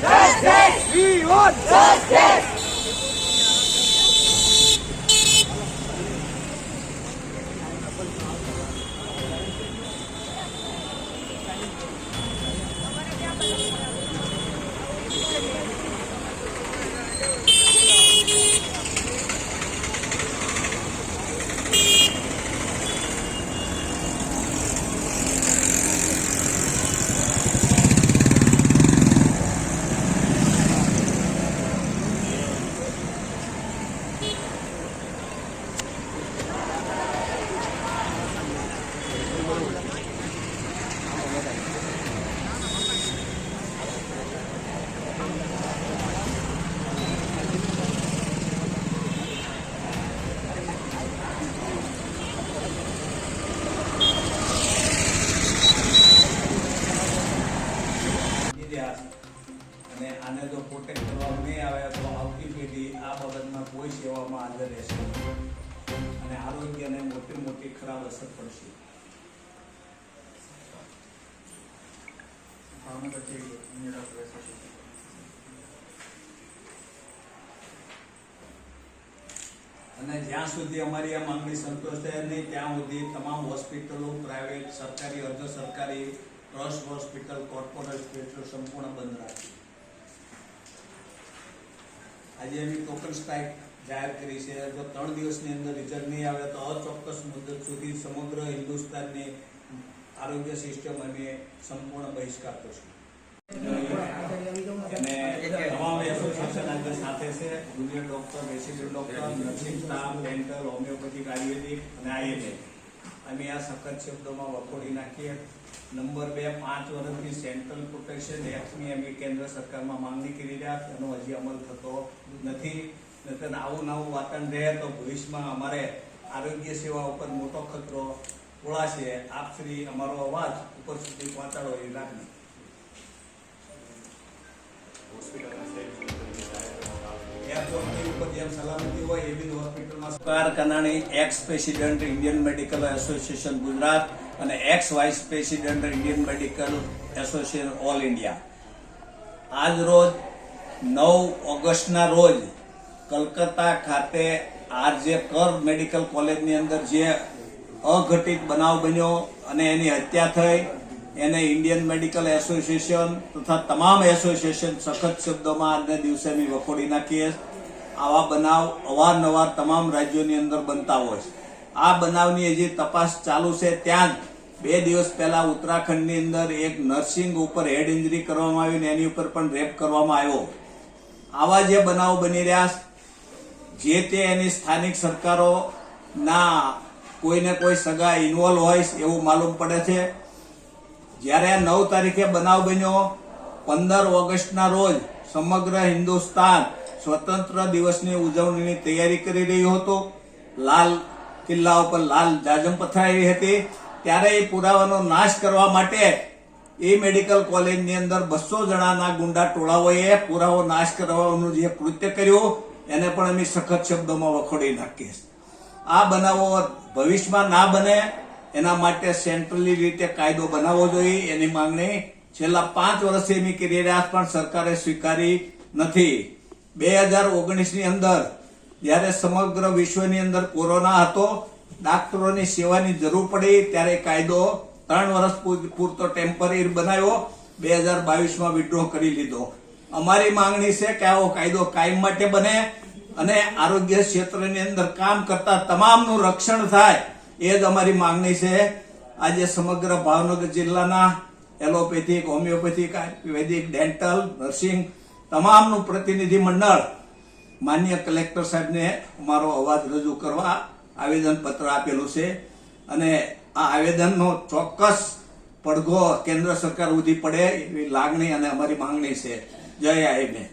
Justice! We want justice! અને આને જો પ્રોટેક્ટ કરવામાં નહીં આવે તો આવતી પેઢી આ બાબતમાં કોઈ સેવામાં હાજર રહેશે અને આરોગ્યને મોટી મોટી ખરાબ અસર પડશે. અને જ્યાં સુધી અમારી આ માંગણી સંતોષાય નહીં ત્યાં સુધી તમામ હોસ્પિટલો પ્રાઇવેટ, સરકારી, અર્ધ સરકારી, ટ્રસ્ટ હોસ્પિટલ, કોર્પોરેટ હોસ્પિટલ સંપૂર્ણ બંધ રાખી. આજે એની ટોકન સ્ટ્રાઇક જાહેર કરી છે. જો 3 દિવસની અંદર રિઝલ્ટ નહીં આવે તો અચોક્કસ મુદત સુધી સમગ્ર હિન્દુસ્તાનની આરોગ્ય સિસ્ટમ અમે સંપૂર્ણ બહિષ્કાર કરશું. અને તમામ એસોસિએશન આજે સાથે છે. Junior doctor, resident doctor, nursing staff, dental, homeopathic, ayurvedic અને આઈએમએ અમે આ સખત શબ્દોમાં વખોડી નાખીએ. નંબર 2, 5 વર્ષની સેન્ટ્રલ પ્રોટેક્શન એક્ટની અમે કેન્દ્ર સરકારમાં માંગણી કરી રહ્યા છે. એનો હજી અમલ થતો નથી. નહીંતર આવું નવું વાતાવરણ રહે તો ભવિષ્યમાં અમારે આરોગ્ય સેવા ઉપર મોટો ખતરો ઓળાશે. આપ શ્રી અમારો અવાજ ઉપર સુધી પહોંચાડો એ લાગણી. એરપોર્ટની ઉપર જેમ સલામતી હોય એવી જ હોસ્પિટલમાં સરકાર Kanani, ex president Indian Medical Association Gujarat અને ex vice president Indian Medical Association all India આજ રોજ 9 ઓગસ્ટના રોજ કલકત્તા ખાતે આરજે કર મેડિકલ કોલેજની અંદર જે અઘટિત બનાવ બન્યો અને એની હત્યા થઈ એને ઇન્ડિયન મેડિકલ એસોસિએશન તથા તમામ એસોસિએશન સખત શબ્દોમાં આજના દિવસે અમે વખોડી નાખીએ. આવા બનાવ અવારનવાર તમામ રાજ્યોની અંદર બનતા હોય છે. આ બનાવની હજી તપાસ ચાલુ છે. ત્યાં જ 2 દિવસ પહેલા ઉત્તરાખંડની અંદર એક નર્સિંગ ઉપર હેડ ઇન્જરી કરવામાં આવી ને એની ઉપર પણ રેપ કરવામાં આવ્યો. આવા જે બનાવ બની રહ્યા જે તે એની સ્થાનિક સરકારોના કોઈને કોઈ સગા ઇન્વોલ્વ હોય એવું માલુમ પડે છે. જ્યારે 9 તારીખે બનાવ બન્યો, 15 ઓગસ્ટના રોજ સમગ્ર હિન્દુસ્તાન સ્વતંત્ર દિવસની ઉજવણીની તૈયારી કરી રહ્યું હતું. લાલ કિલ્લા ઉપર લાલ જાજમ પથરાવી હતી. ત્યારે એ પુરાવાનો નાશ કરવા માટે એ મેડિકલ કોલેજની અંદર 200 જણાના ગુંડા ટોળાઓએ પુરાવો નાશ કરવાનું જે કૃત્ય કર્યું એને પણ અમે સખત શબ્દોમાં વખોડી નાખીએ. આ બનાવો ભવિષ્યમાં ના બને એના માટે સેન્ટ્રલી રીતે કાયદો બનાવવો જોઈએ એની માંગણી છેલ્લા 5 વર્ષથી અમે કરી રહ્યા પણ સરકારે સ્વીકારી નથી. 2019ની અંદર જ્યારે સમગ્ર વિશ્વની અંદર કોરોના હતો, ડાક્ટરોની સેવાની જરૂર પડી ત્યારે કાયદો 3 વર્ષ પૂરતો ટેમ્પરરી બનાવ્યો, 2022માં વિડ્રો કરી લીધો. અમારી માંગણી છે કે આવો કાયદો કાયમ માટે બને અને આરોગ્ય ક્ષેત્રની અંદર કામ કરતા તમામનું રક્ષણ થાય એ જ અમારી માંગણી છે. આજે સમગ્ર ભાવનગર જિલ્લાના એલોપેથિક, હોમિયોપેથિક, આયુર્વેદિક, ડેન્ટલ, નર્સિંગ તમામનું પ્રતિનિધિ મંડળ માન્ય કલેક્ટર સાહેબને અમારો અવાજ રજૂ કરવા આવેદન પત્ર આપેલું છે અને આ આવેદનનો ચોક્કસ પડઘો કેન્દ્ર સરકાર સુધી પડે એવી લાગણી અને અમારી માંગણી છે. જય આઈએમએ.